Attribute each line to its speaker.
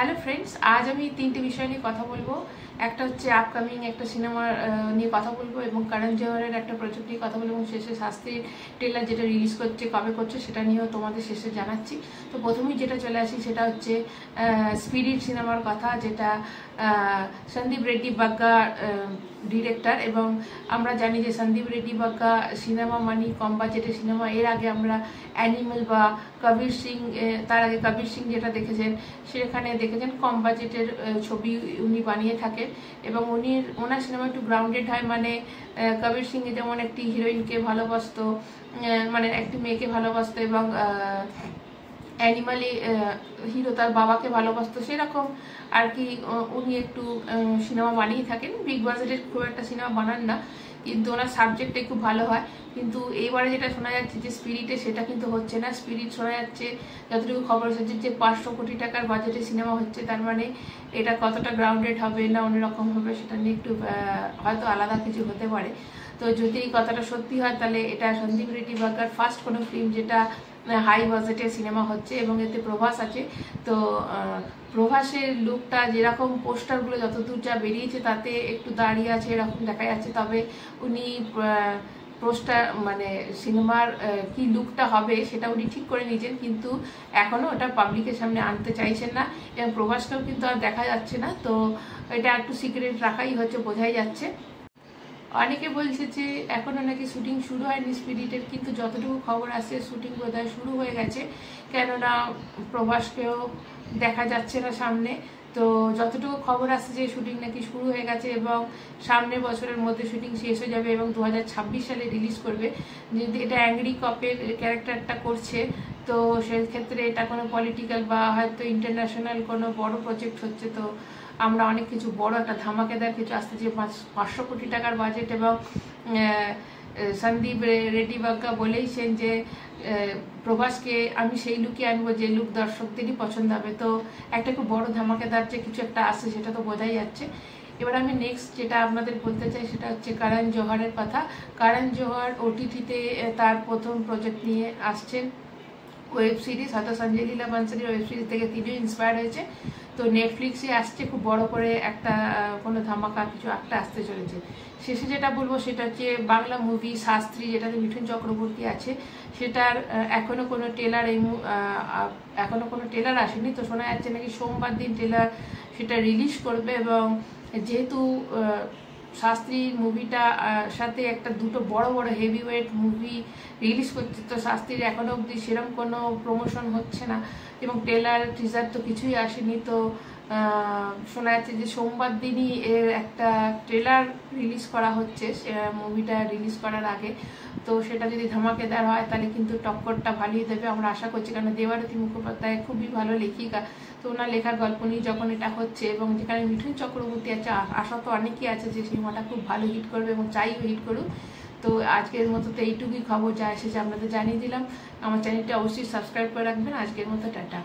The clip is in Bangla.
Speaker 1: হ্যালো ফ্রেন্ডস, আজ আমি তিনটে বিষয় নিয়ে কথা বলবো। একটা হচ্ছে আপকামিং একটা সিনেমা নিয়ে কথা বলবো, এবং করণ জোহরের একটা প্রজেক্ট নিয়ে কথা বলবো, এবং শেষে শাস্ত্রীর ট্রেলার যেটা রিলিজ করছে, কবে করছে সেটা নিয়েও তোমাদের শেষে জানাচ্ছি। তো প্রথমেই যেটা চলে আসি সেটা হচ্ছে স্পিরিট সিনেমার কথা, যেটা সন্দীপ রেড্ডি বাগ্গা ডিরেক্টর। এবং আমরা জানি যে সন্দীপ রেড্ডি বাগ্গা সিনেমা মানে কম বাজেটের সিনেমা। এর আগে আমরা অ্যানিমেল বা কবির সিং, তার আগে কবির সিং যেটা দেখেছেন, সেখানে দেখেছেন কম বাজেটের ছবি উনি বানিয়ে থাকেন, এবং ওনার সিনেমা একটু গ্রাউন্ডেড হয়। মানে কবির সিং যেমন একটি হিরোইনকে ভালোবাসতো, মানে একটি মেয়েকে ভালোবাসতো, এবং অ্যানিমালে হিরো তার বাবাকে ভালোবাসতো, সেরকম আর কি উনি একটু সিনেমা বানিয়ে থাকেন। বিগ বাজেটের খুব একটা সিনেমা বানান না, কিন্তু ওনার সাবজেক্টটা খুব ভালো হয়। কিন্তু এইবারে যেটা শোনা যাচ্ছে যে স্পিরিটে, সেটা কিন্তু হচ্ছে না। স্পিরিট শোনা যাচ্ছে, যতটুকু খবর এসেছে, যে 500 কোটি টাকার বাজেটে সিনেমা হচ্ছে। তার মানে এটা কতটা গ্রাউন্ডেড হবে না অন্যরকম হবে, সেটা নিয়ে একটু হয়তো আলাদা কিছু হতে পারে। তো যদি এই কথাটা সত্যি হয়, তাহলে এটা সন্দীপ রেড্ডি বাগ্গার ফার্স্ট কোনো ফিল্ম যেটা হাই বাজেটের সিনেমা হচ্ছে, এবং এতে প্রভাস আছে। তো প্রভাসের লুকটা যেরকম পোস্টারগুলো যতদূর যা বেরিয়েছে, তাতে একটু দাঁড়িয়ে আছে এরকম দেখা যাচ্ছে। তবে উনি পোস্টার মানে সিনেমার কি লুকটা হবে সেটা উনি ঠিক করে নিয়েছেন, কিন্তু এখনও ওটা পাবলিকের সামনে আনতে চাইছেন না, এবং প্রভাসকেও কিন্তু আর দেখা যাচ্ছে না। তো এটা একটু সিক্রেট রাখাই হচ্ছে, বোঝাই যাচ্ছে। অনেকে বলছে যে এখনও নাকি শুটিং শুরু হয়নি স্পিরিটের, কিন্তু যতটুকু খবর আসছে শুটিং বোধহয় শুরু হয়ে গেছে, কেননা প্রভাসকেও দেখা যাচ্ছে না সামনে। তো যতটুকু খবর আসছে যে শুটিং নাকি শুরু হয়ে গেছে, এবং সামনের বছরের মধ্যে শুটিং শেষ হয়ে যাবে, এবং 2026 সালে রিলিজ করবে। যদি এটা অ্যাংরি কপের ক্যারেক্টারটা করছে, তো সেক্ষেত্রে এটা কোনো পলিটিক্যাল বা হয়তো ইন্টারন্যাশনাল কোনো বড় প্রজেক্ট হচ্ছে। তো আমরা অনেক কিছু বড় একটা ধামাকেদার কিছু আসতে, যে 500 কোটি টাকার বাজেট, এবং সন্দীপ রেড্ডি বাগ্গা বলেইছেন যে প্রভাসকে আমি সেই লুকে আনবো যে লুক দর্শকদেরই পছন্দ হবে। তো একটা খুব বড় ধামাকেদার যে কিছু একটা আসছে, সেটা তো বোঝাই যাচ্ছে। এবার আমি নেক্সট যেটা আপনাদের বলতে চাই সেটা হচ্ছে করণ জোহরের কথা। করণ জোহর ওটিটিতে তার প্রথম প্রজেক্ট নিয়ে আসছেন, ওয়েব সিরিজ। হয়তো সঞ্জয় লীলা বানসালির ওয়েব সিরিজ থেকে তিনিও ইন্সপায়ার হয়েছে। তো নেটফ্লিক্সে আসছে খুব বড় করে একটা কোনো ধামাকা কিছু একটা আসতে চলেছে। শেষে যেটা বলবো সেটা হচ্ছে বাংলা মুভি শাস্ত্রী, যেটাতে মিঠুন চক্রবর্তী আছে, সেটার এখনো কোনো ট্রেলার আসেনি। তো শোনা যাচ্ছে নাকি সোমবার দিন ট্রেলার সেটা রিলিজ করবে, এবং যেহেতু শাস্ত্রীর মুভিটা সাথে একটা দুটো বড় বড় হেভিওয়েট মুভি রিলিজ করছে, তো শাস্ত্রীর এখনো অবধি সেরকম কোনো প্রমোশন হচ্ছে না, এবং ট্রেলার টিজার তো কিছুই আসেনি। তো শোনা যাচ্ছে যে সোমবার দিনই এর একটা ট্রেলার রিলিজ করা হচ্ছে মুভিটা রিলিজ করার আগে। তো সেটা যদি ধামাকেদার হয়, তাহলে কিন্তু টক্করটা ভালোই দেবে আমরা আশা করছি, কারণ দেবারতী মুখোপাধ্যায় খুবই ভালো লেখিকা। তো ওনার লেখার গল্প নিয়ে যখন এটা হচ্ছে, এবং যেখানে মিঠুন চক্রবর্তী আছে, আশা তো অনেকেই আছে যে সিনেমাটা খুব ভালো হিট করবে, এবং চাইও হিট করুক। তো আজকের মতো তো এইটুকুই খবর যা এসেছে আপনাদের জানিয়ে দিলাম। আমার চ্যানেলটি অবশ্যই সাবস্ক্রাইব করে রাখবেন। আজকের মতো টাটা।